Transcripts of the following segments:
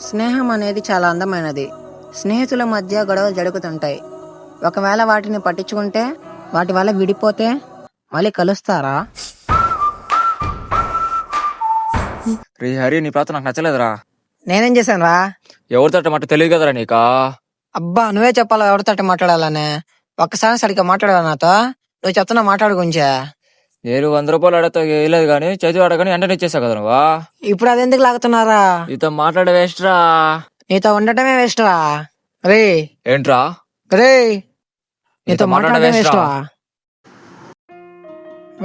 స్నేహం అనేది చాలా అందమైనది. స్నేహితుల మధ్య గొడవలు జరుగుతుంటాయి. ఒకవేళ వాటిని పట్టించుకుంటే, వాటి వల్ల విడిపోతే మళ్ళీ కలుస్తారా? రే హరి, నీ ప్రార్థన నాకు నచ్చలేదురా. నేనేం చేశాను రా? ఎవరితో మాట తెలియదు కదరా నీకా. అబ్బా, నువ్వే చెప్పాలా ఎవరితో మాట్లాడాలనే. ఒక్కసారి సరిగ్గా మాట్లాడవా నాతో? నువ్వు చెప్తున్నా మాట్లాడు గురించే. నేను 100 రూపాయలు అడగతో వేయలేదు కానీ చదివి అడగని వెంటనే ఇచ్చేసావు కదా నువ్వా. ఇప్పుడు అది ఎందుకు లాగుతున్నారా? నీతో మాట్లాడే వేస్ట్ రా. నీతో ఉండటమే వేస్ట్ రా. రే ఏంట్రా? రే, నీతో మాట్లాడమే వేస్ట్ రా.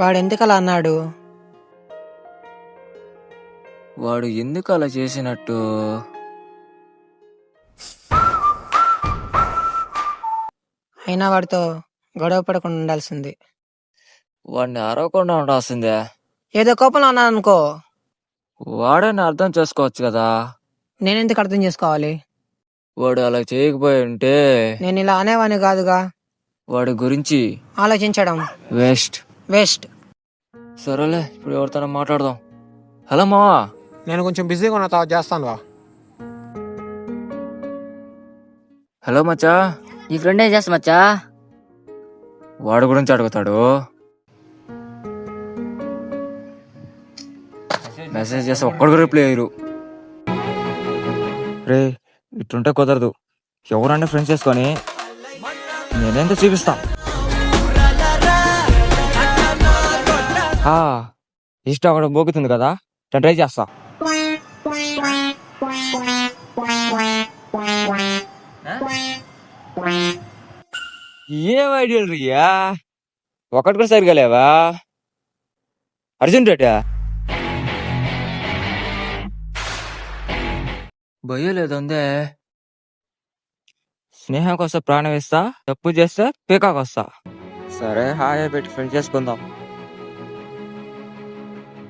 వాడు ఎందుకు అలా అన్నాడు? వాడు ఎందుకు అలా చేసినట్టు? అయినా వాడితో గొడవ పడకుండా ఉండాల్సింది. వాడిని అరవకుండా ఉండాల్సిందే. ఏదో కోపంలో అన్నాను అనుకో. వాడని అర్థం చేసుకోవచ్చు కదా. నేనెందుకు అర్థం చేసుకోవాలి? వాడు అలా చేయకపోయి ఉంటే నేను ఇలా అనేవాని కాదుగా. వాడి గురించి ఆలోచించడం వేస్ట్. వేస్ట్. సరేలే, ఇప్పుడు ఎవరితో మాట్లాడదాం. హలో మావా. నేను కొంచెం బిజీగా ఉన్నా, తర్వాత చేస్తాను రా. హలో మచ్చా. నీ ఫ్రెండ్ ఏం చేస్తా మచ్చా? వాడు గురించి అడుగుతాడు. మెసేజ్ చేస్తే ఒక్కడు కూడా రిప్లై అయ్యారు. రే, ఇట్లుంటే కుదరదు. ఎవరన్నా ఫ్రెండ్స్ చేసుకొని నేనేంత చూపిస్తా. ఇష్టం అక్కడ బోగుతుంది కదా, ట్రై చేస్తా. ఏం ఐడియా రియా? ఒకటి కూడా సరిగా లేవా? అర్జెంట్ రేటా భయలేదుందే. స్నేహం కోసం ప్రాణం ఇస్తా, తప్పు చేస్తే పీకాకొస్తా. సరే, హాయ్ పెట్టి ఫ్రెండ్ చేసుకుందాం.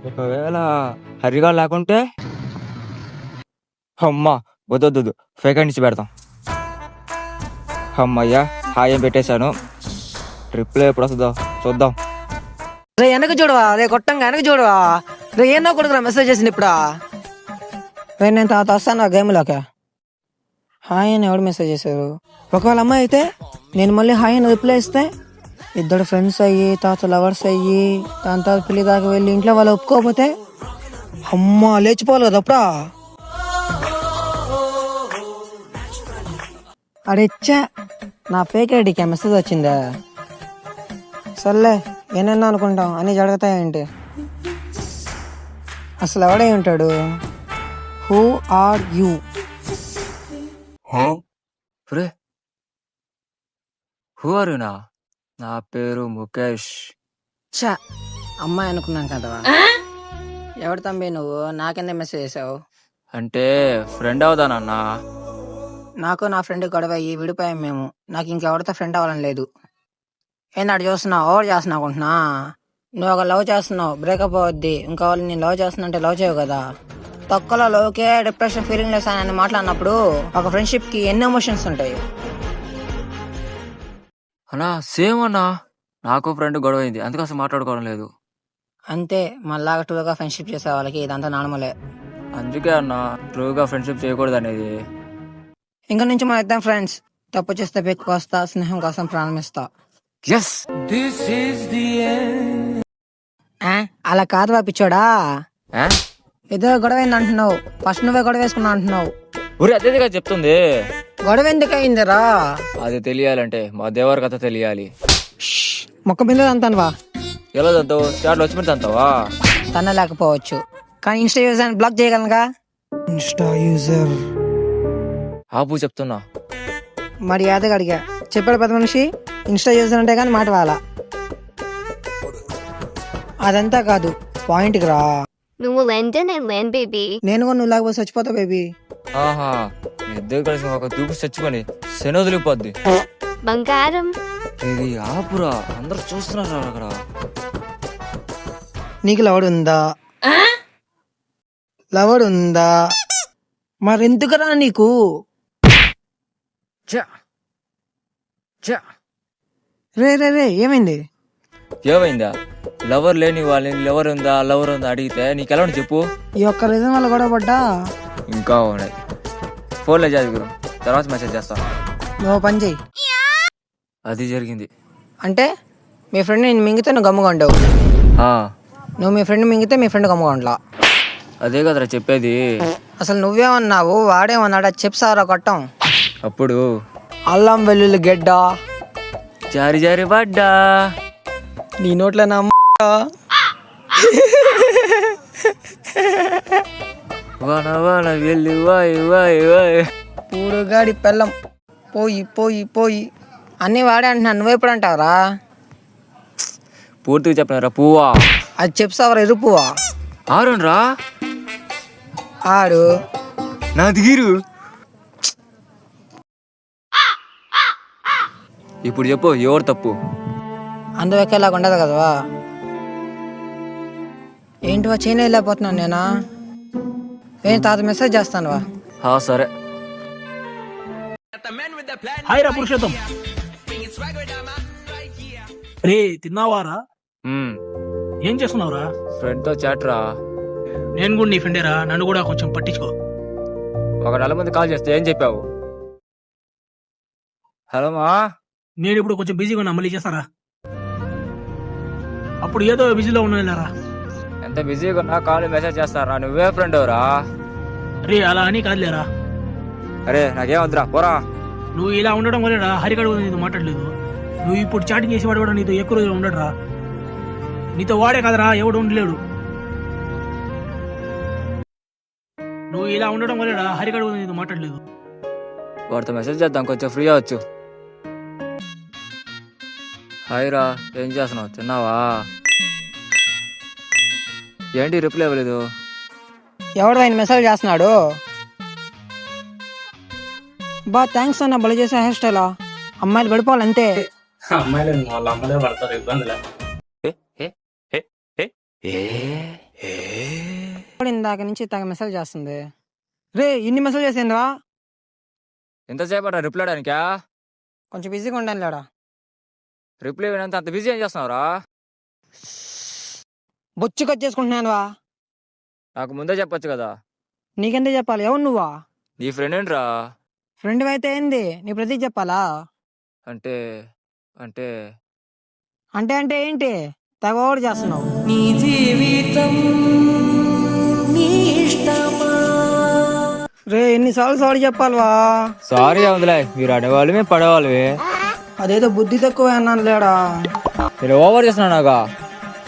ఒకవేళ హరిగా లేకుంటే అమ్మా వద్దొద్దు, ఫేక్ నుంచి పెడతాం. అమ్మయ్యా, హాయ్ ఏం పెట్టేశాను. రిప్లై ఎప్పుడు వస్తుందో చూద్దాం. రే వెనక చూడవా? రే కొట్టంగా వెనక చూడవా? రే ఏదో కొడుకురా మెసేజ్ చేసింది ఇప్పుడా? రే నేను తర్వాత వస్తాను గేమ్లోకి. హాయ్ అని ఎవడు మెసేజ్ చేశారు? ఒకవేళ అమ్మాయి అయితే నేను మళ్ళీ హాయ్ అని రిప్లై ఇస్తే ఇద్దరు ఫ్రెండ్స్ అయ్యి తర్వాత లవర్స్ అయ్యి దాని తర్వాత పెళ్లి దాకా వెళ్ళి ఇంట్లో వాళ్ళు ఒప్పుకోకపోతే అమ్మా లేచిపోవాలి కదా అప్పుడా. అడిచ్చా, నా ఫేక్ ఐడికి మెసేజ్ వచ్చిందా? సర్లే, ఏనన్నా అనుకుంటాం, అన్నీ జరుగుతాయేంటి? అసలు ఎవడై ఉంటాడు? Who are you? Who are you? నా పేరు ముఖేష్. చా, అమ్మాయి అనుకున్నాం కదా. ఎవడు తంబి నువ్వు? నాకెందుకు మెసేజ్ చేసావు? అంటే ఫ్రెండ్ అవుదానన్నా. నాకు నా ఫ్రెండ్ గొడవ అయ్యి విడిపోయాం మేము. నాకు ఇంకెవరితో ఫ్రెండ్ అవ్వాలని లేదు. ఏందాడు చూస్తున్నావు? ఓవర్ చేస్తున్నావు అనుకుంటున్నా. నువ్వు ఒక లవ్ చేస్తున్నావు, బ్రేకప్ అవుద్ది. ఇంకా వాళ్ళు నేను లవ్ చేస్తున్నా అంటే లవ్ చేయవు కదా. తక్కువలో లవ్కే డిప్రెషన్, ఫీలింగ్ లెస్ అని మాట్లాడినప్పుడు ఒక ఫ్రెండ్షిప్ కి ఎన్ని ఎమోషన్స్ ఉంటాయి. అన్నా సేమ్ అన్నా, నాకు ఫ్రెండ్ గొడవ అయింది, అందుకోసం మాట్లాడుకోవడం లేదు. అంతే, మళ్ళాగా ట్రూగా ఫ్రెండ్షిప్ చేసే వాళ్ళకి ఇదంతా నార్మలే. అందుకే అన్నా ట్రూగా ఫ్రెండ్షిప్ చేయకూడదు అనేది. ఇంకా నుంచి మన ఇద్దరం ఫ్రెండ్స్. తప్పు చేస్తే పెక్కు వస్తా, స్నేహం కోసం ప్రారంభిస్తా. అలా కాదు పిచ్చోడా. ఇద్దరు గొడవ అయింది అంటున్నావు, ఫస్ట్ నువ్వే గొడవ వేసుకున్నా అంటున్నావు. అదేదిగా చెప్తుంది. గొడవ ఎందుకు అయిందిరా? అది తెలియాలంటే మా దేవర్ కథ తెలియాలి. మొక్క బిందు అంతానువా? ఎలా తంతావు? చాట్లు వచ్చి పెడితే అంతావా? తన లేకపోవచ్చు, కానీ ఇన్స్టా యూజర్ బ్లాక్ చేయగలనుగా. ఇన్స్టా యూజర్ ఆపు చెప్తున్నా. మరి యాదగా అడిగా, చెప్పాడు పెద్ద మనిషి. ఇన్స్టా యూజర్ అంటే కానీ మాట వాళ్ళ. అదంతా కాదు, పాయింట్కి రా. నువ్వు లండన్ అండ్ ల్యాండ్ బేబీ. నేను కూడా నువ్వు లేకపోతే చచ్చిపోతావు బేబీ. ఆహా, ఇద్దరు కలిసి ఒక దూకు చచ్చిపోయి శనొదిలిపోద్ది. బంగారం ఇది ఆపురా, అందరు చూస్తున్నారు అక్కడ. నీకు లవడు ఉందా? లవడు ఉందా? మరెందుకురా నీకు? రే రే రే, ఏమైంది? ఏమైందా? లవర్ లేని వాళ్ళని లవర్ ఉందా లవర్ ఉందా అడిగితే నీకెలా చెప్పు. ఈ ఒక్క రీజన్ వల్ల గొడవ పడ్డా. ఇంకా ఉన్నాయి. ఫోన్లో చేసి గురు, తర్వాత మెసేజ్ చేస్తా. నువ్వు పని చెయ్యి. అది జరిగింది. అంటే మీ ఫ్రెండ్ నేను మింగితే నువ్వు గమ్ముగా ఉండవు, ఆ, నువ్వు మీ ఫ్రెండ్ మింగితే మీ ఫ్రెండ్ గమ్ముగా ఉండలా. అదే కదరా చెప్పేది. అసలు నువ్వేమన్నావు వాడేమన్నాడా చెప్సారా కొట్టం. అప్పుడు అల్లం వెల్లుల్లి గెడ్డ జారి జారి పడ్డా. నీ నోట్లో నా వాన వాన వెళ్ళి వాయ్ వాయ్ వాయ్. పూడుగాడి పెళ్ళం పోయి పోయి పోయి అన్నీ వాడే అంటున్నా, నువ్వెప్పుడు అంటావురా? పూర్తిగా చెప్పినారా పువ్వా? అది చెప్సావరా ఎరుపువా? ఆరురా ఆడు నా దిగిరు. ఇప్పుడు చెప్పు ఎవరు తప్పు? అందువెక్కేలాగా ఉండదు కదవా. ఏంటివా చైనా వెళ్ళిపోతున్నాను నేనా? ఏం తాత మెసేజ్ చేస్తానువా? సరే. హాయ్ రా పురుషోత్తం. రే తిన్నావారా? ఏం చేస్తున్నావురా? ఫ్రెండ్ తో చాట్ రా. నేను కూడా నీ ఫ్రెండేరా, నన్ను కూడా కొంచెం పట్టించుకో. ఒక 4 మంది కాల్ చేస్తే ఏం చెప్పావు? హలో మా, నేను ఇప్పుడు కొంచెం బిజీగా ఉన్నా, మళ్ళీ చేస్తారా? అప్పుడు ఏదో బిజీలో ఉన్నారా? ఎంత బిజీగా ఉన్నా కాల్ మెసేజ్ చేస్తారా? నువ్వే ఫ్రెండ్ ఎవరా? రే అలా అని కాదులేరా. అరే నాకేం వద్దురా పోరా. నువ్వు ఇలా ఉండడం వల్లేరా హరిగడు నీతో మాట్లాడలేదు. నువ్వు ఇప్పుడు చాటింగ్ చేసేవాడు కూడా నీతో ఎక్కువ రోజులు ఉండడురా. నీతో వాడే కదరా ఎవడు ఉండలేడు. నువ్వు ఇలా ఉండడం వల్లేరా హరిగడు నీతో మాట్లాడలేదు. వాడితో మెసేజ్ చేద్దాం, కొంచెం ఫ్రీ అవ్వచ్చు. హాయ్ రా, ఏం చేస్తున్నావు? తిన్నావా? ఏంటి రిప్లై ఇవ్వలేదు? ఎవడు ఆయన మెసేజ్ చేస్తున్నాడు? బా థ్యాంక్స్ అన్న, బలి చేసే హెయిర్ స్టైలా. అమ్మాయిలు పడిపోవాలంతే. అమ్మాయిలు వాళ్ళ అమ్మలే పడతారు, ఇబ్బందిలే. ఇందాక నుంచి తగ్గ మెసేజ్ చేస్తుంది. రే ఇన్ని మెసేజ్ చేసిందిరా? ఎంతసేపు రిప్లై అడానికా? కొంచెం బిజీగా ఉండాలి లేడా. రిప్లై ఇవ్వనంత అంత బిజీ ఏం చేస్తున్నావురా? బొచ్చుకొచ్చేసుకుంటున్నానువా. నాకు ముందే చెప్పొచ్చు కదా. నీకెందుకు చెప్పాలి? ఎవరు నువ్వా? నీ ఫ్రెండ్ ఏంట్రా? ఫ్రెండ్ అయితే ఏంది? నీ ప్రతి చెప్పాలా? అంటే అంటే అంటే అంటే ఏంటి? తెగ ఓవర్ చేస్తున్నావు. రే ఎన్నిసార్లు సారీ చెప్పాలివా? సారీ అవుతులే, మీరు అడేవాళ్ళు మేము పడేవాళ్ళవి. అదేదో బుద్ధి తక్కువ అన్నాను లేడా. మీరు ఓవర్ చేస్తున్నావు నాగా.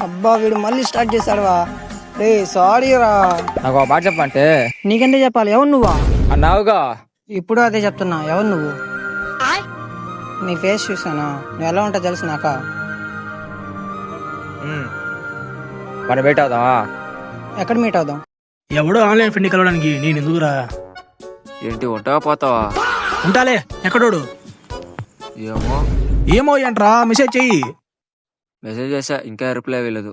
అబ్బా వీడు మళ్ళీ స్టార్ట్ చేశాడువా. రే సారీ రా. నాకు ఒక మాట చెప్పంటే. నీకెందుకు చెప్పాలి? ఎవరు నువ్వా? అన్నావుగా. ఇప్పుడు అదే చెప్తున్నా. ఎవరు నువ్వు? నీ ఫేస్ చూసానా, నువ్వు ఎలా ఉంటావు తెలుసు నాక. మరి వెయిట్ అవుదామా? ఎక్కడ మీట్ అవుదాం? ఎవడో ఆన్లైన్ ఫ్రెండ్ కలవడానికి నేను ఎందుకురా? ఏంటి ఒంటగా పోతావా? ఉంటాలే. ఎక్కడోడు? ఏమో. ఏమో ఏంట్రా? మెసేజ్ చెయ్యి. మెసేజ్ చేసా, ఇంకా రిప్లై ఇవ్వలేదు.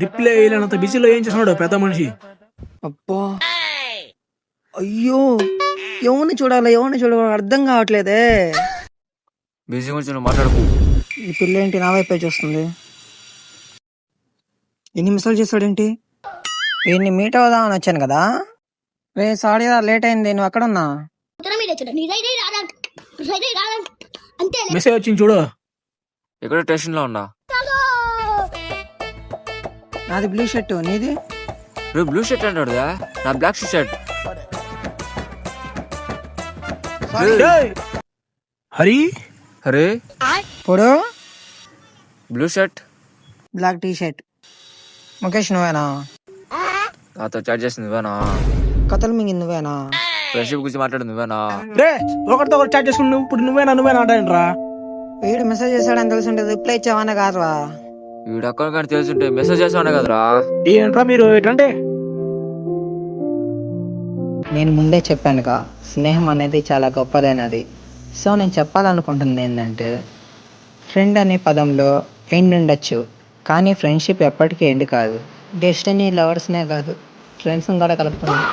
రిప్లై వేయలేనంత బిజీలో ఏం చేస్తున్నాడు పెద్ద మనిషి? అబ్బా అయ్యో, ఎవరిని చూడాలి ఎవరిని చూడాలి అర్థం కావట్లేదే. బిజీ గురించి నువ్వు మాట్లాడుకు. ఈ పిల్ల ఏంటి నా వైపే చూస్తుంది? ఎన్ని మిసాలు చేస్తాడేంటి? వీడిని మీట్ అవుదామని వచ్చాను కదా. రే సారీ రా, లేట్ అయింది. నువ్వు ఎక్కడున్నా? మెసేజ్ వచ్చింది చూడు. ఎక్కడ స్టేషన్ లో ఉన్నా. నాది బ్లూ షర్ట్, నీది? రేపు బ్లూ షర్ట్ అంటాడుదా, నా బ్లాక్ షర్ట్. హరి అరే ఇప్పుడు blue shirt black T shirt. Mukesh నువ్వేనా? నాతో చాట్ చేసింది నువ్వేనా? కథలు మింగింది నువ్వేనా? ఫ్రెండ్షిప్ గురించి మాట్లాడింది నువ్వేనా? రే ఒకరితో ఒకరు చాట్ చేసుకుని ఇప్పుడు నువ్వేనా అంటారా? వీడు మెసేజ్ చేశాడని తెలుసుంటే రిప్లై ఇచ్చావనే కాదురా. వీడు అక్కడ కానీ తెలుసుంటే మెసేజ్ చేసావునే కదరా. ఏంట్రా మీరు ఎట్లంటే? నేను ముందే చెప్పానుగా, స్నేహం అనేది చాలా గొప్పదైనది. సో నేను చెప్పాలనుకుంటుంది ఏంటంటే, ఫ్రెండ్ అనే పదంలో ఎండ్ ఉండొచ్చు, కానీ ఫ్రెండ్షిప్ ఎప్పటికీ ఎండ్ కాదు. డెస్టినీ లవర్స్నే కాదు, ఫ్రెండ్స్ని కూడా కలుపుతుంది.